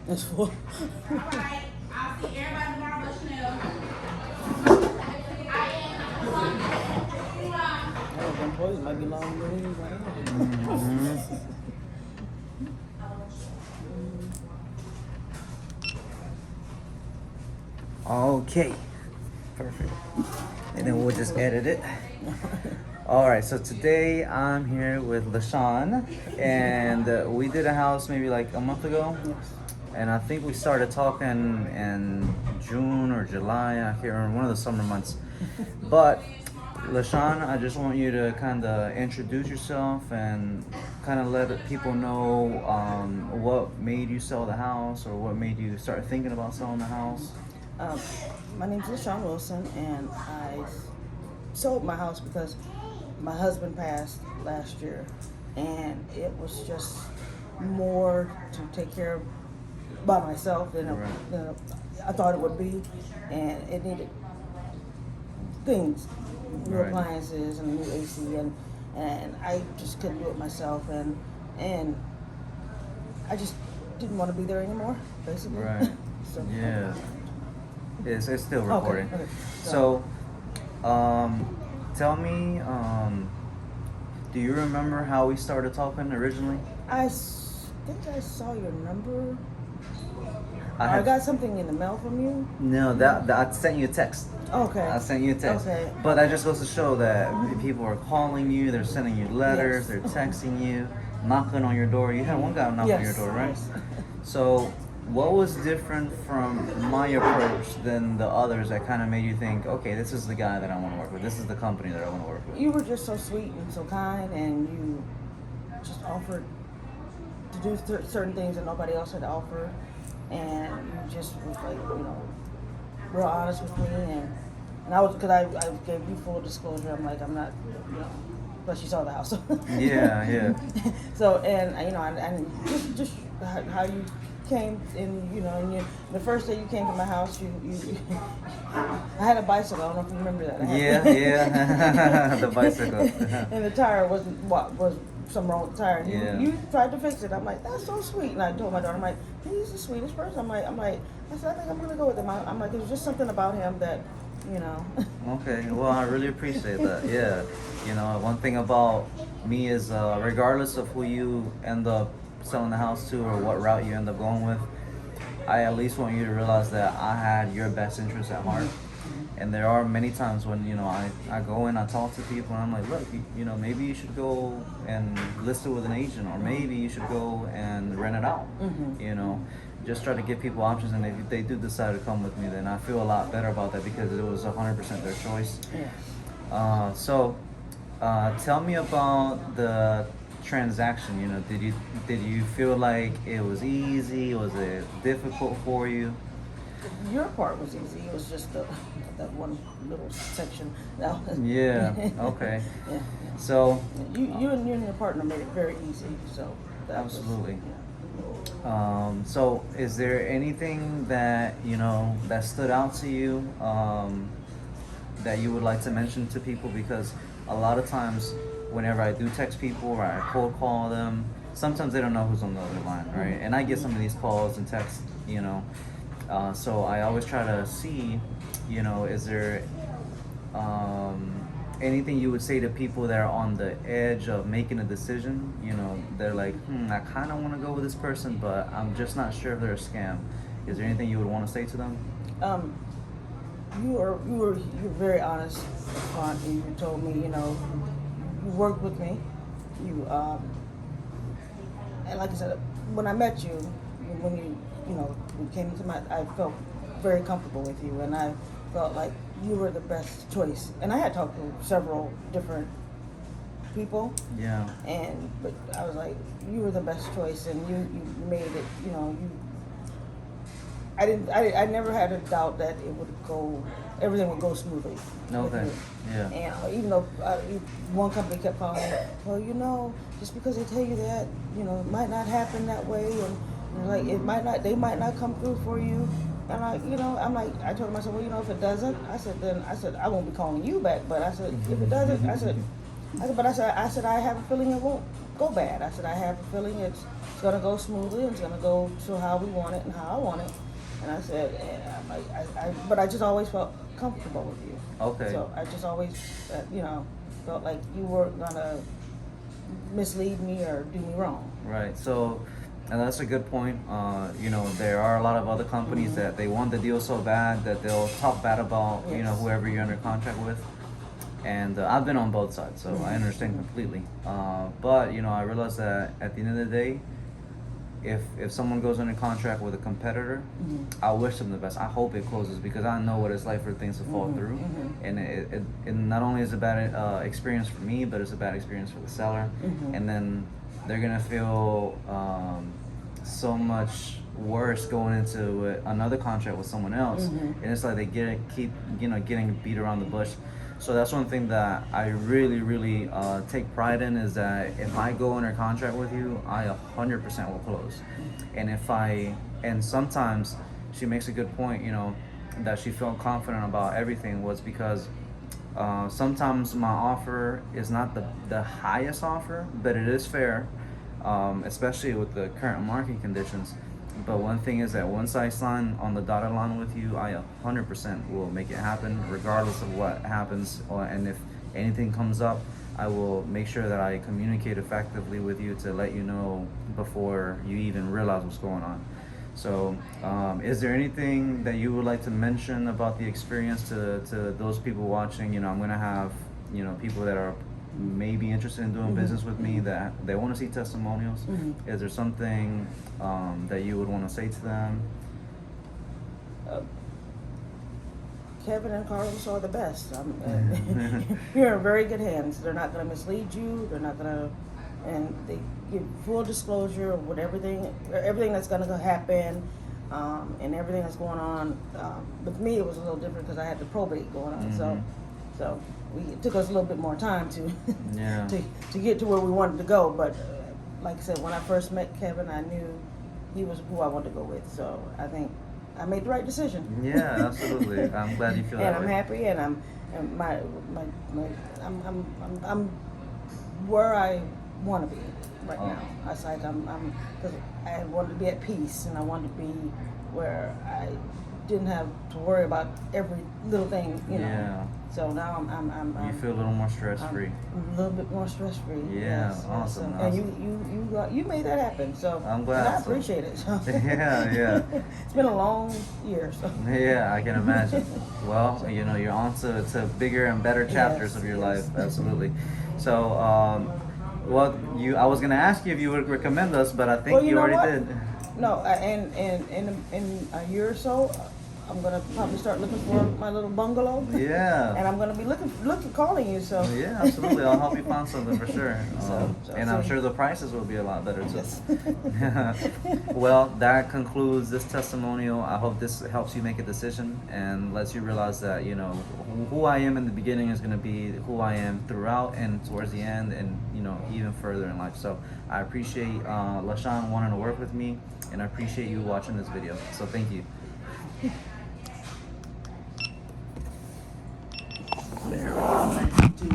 It's full. Alright, I'll see everybody tomorrow, Lashann. Oh, the employees might be long meetings right Hmm. now. Okay, perfect. And then we'll just edit it. All right, so today I'm here with Lashann, and we did a house maybe like a month ago, Yes. and I think we started talking in June or July. I can't remember, one of the summer months. But Lashann, I just want you to kind of introduce yourself and kind of let people know what made you sell the house or what made you start thinking about selling the house. Um, my name's Lashann Wilson, and I sold my house because my husband passed last year, and it was just more to take care of by myself Right. than I thought it would be, and it needed things, new Right. appliances and a new AC, and I just couldn't do it myself, and I just didn't want to be there anymore, basically. Right. So Yeah. It's still okay, recording. okay. So, tell me, do you remember how we started talking originally? Think I saw your number. I had- got something in the mail from you. No, that I sent you a text. Okay. I sent you a text. Okay. But that just goes to show that people are calling you, they're sending you letters, Yes. they're texting you, knocking on your door. You had one guy knock on your door, right? Yes. So, what was different from my approach than the others that kind of made you think, okay, this is the guy that I want to work with, this is the company that I want to work with? You were just so sweet and so kind, and you just offered to do certain things that nobody else had offered, and you just was like, real honest with me, and I was, because I gave you full disclosure. I'm like, I'm not, plus you saw the house. Yeah, yeah. So, and and just how you came in, and the first day you came to my house, you I had a bicycle. I don't know if you remember that. Yeah. The bicycle. And the tire was something wrong with the tire. Yeah. You tried to fix it. I'm like, that's so sweet. And I told my daughter, I'm like, he's the sweetest person. I said, I think I'm gonna go with him. I'm like, there's just something about him that, Okay, well, I really appreciate that. Yeah, one thing about me is, regardless of who you end up selling the house to or what route you end up going with, I at least want you to realize that I had your best interest at heart. And there are many times when I go in, I talk to people, and I'm like, look, maybe you should go and list it with an agent, or maybe you should go and rent it out. Just try to give people options, and if they do decide to come with me, then I feel a lot better about that because it was 100% their choice. Yeah. So, tell me about the transaction. Did you feel like it was easy? Was it difficult for you? Your part was easy. It was just that one little section. That was, Yeah. Okay. Yeah. So. You and your partner made it very easy. So. Absolutely. Yeah. So is there anything that that stood out to you, that you would like to mention to people? Because a lot of times whenever I do text people or I cold call them, sometimes they don't know who's on the other line, right? And I get some of these calls and texts, so I always try to see, is there anything you would say to people that are on the edge of making a decision? They're like, I kind of want to go with this person, but I'm just not sure if they're a scam. Is there anything you would want to say to them? You were very honest, upfront. You told me, you worked with me. You and like I said, when I met you, when you came into I felt very comfortable with you, and I felt like you were the best choice. And I had talked to several different people. Yeah. But I was like, you were the best choice, and you made it. I never had a doubt that everything would go smoothly. Okay. Yeah. And even though one company kept calling me, well, just because they tell you that, it might not happen that way, and like they might not come through for you. And I'm like, I told myself, well, if it doesn't, I said, I won't be calling you back. But I said, if it doesn't, I said, I have a feeling it won't. go bad. I said, I have a feeling it's going to go smoothly. It's going to go to how we want it and how I want it. And I said, but I just always felt comfortable with you. Okay. So I just always, felt like you weren't going to mislead me or do me wrong. Right. So, and that's a good point. There are a lot of other companies that they want the deal so bad that they'll talk bad about, Yes. whoever you're under contract with. And I've been on both sides, so I understand completely. But, I realize that at the end of the day, if someone goes under contract with a competitor, I wish them the best. I hope it closes because I know what it's like for things to fall through. And it not only is a bad experience for me, but it's a bad experience for the seller. And then they're gonna feel so much worse going into another contract with someone else. And it's like they keep getting beat around the bush. So that's one thing that I really, really take pride in is that if I go under contract with you, I 100% will close. And sometimes she makes a good point, that she felt confident about everything was because sometimes my offer is not the highest offer, but it is fair, especially with the current market conditions. But one thing is that once I sign on the dotted line with you, I 100% will make it happen, regardless of what happens. And if anything comes up, I will make sure that I communicate effectively with you to let you know before you even realize what's going on. So, is there anything that you would like to mention about the experience to those people watching? I'm going to have, people that are maybe interested in doing business with me that they want to see testimonials. Is there something that you would want to say to them? Kevin and Carlos are the best. You're in very good hands. They're not going to mislead you. They're not going to, and they give full disclosure of everything that's going to happen, and everything that's going on. With me, it was a little different because I had the probate going on. So it took us a little bit more time to to get to where we wanted to go. But like I said, when I first met Kevin, I knew he was who I wanted to go with. So I think I made the right decision. Yeah, absolutely. I'm glad you feel that and I'm way. happy, and I'm where I want to be right now. I was like because I wanted to be at peace, and I wanted to be where I didn't have to worry about every little thing, Yeah. So now I'm You feel a little more stress free. a little bit more stress free. Yeah, yes, awesome. Yes. And you made that happen. So I'm glad. and I appreciate it. So. Yeah. It's been a long year. So. Yeah, I can imagine. Well, you're on to bigger and better chapters of your life. Absolutely. So, I was gonna ask you if you would recommend us, but I think you already did. No, and in a year or so, I'm gonna probably start looking for my little bungalow. Yeah. And I'm gonna be calling you. So. Yeah, absolutely. I'll help you find something for sure. And I'm so- sure the prices will be a lot better too. Yes. Well, that concludes this testimonial. I hope this helps you make a decision and lets you realize that who I am in the beginning is going to be who I am throughout and towards the end, and even further in life. So I appreciate Lashann wanting to work with me, and I appreciate you watching this video. So thank you. There we go.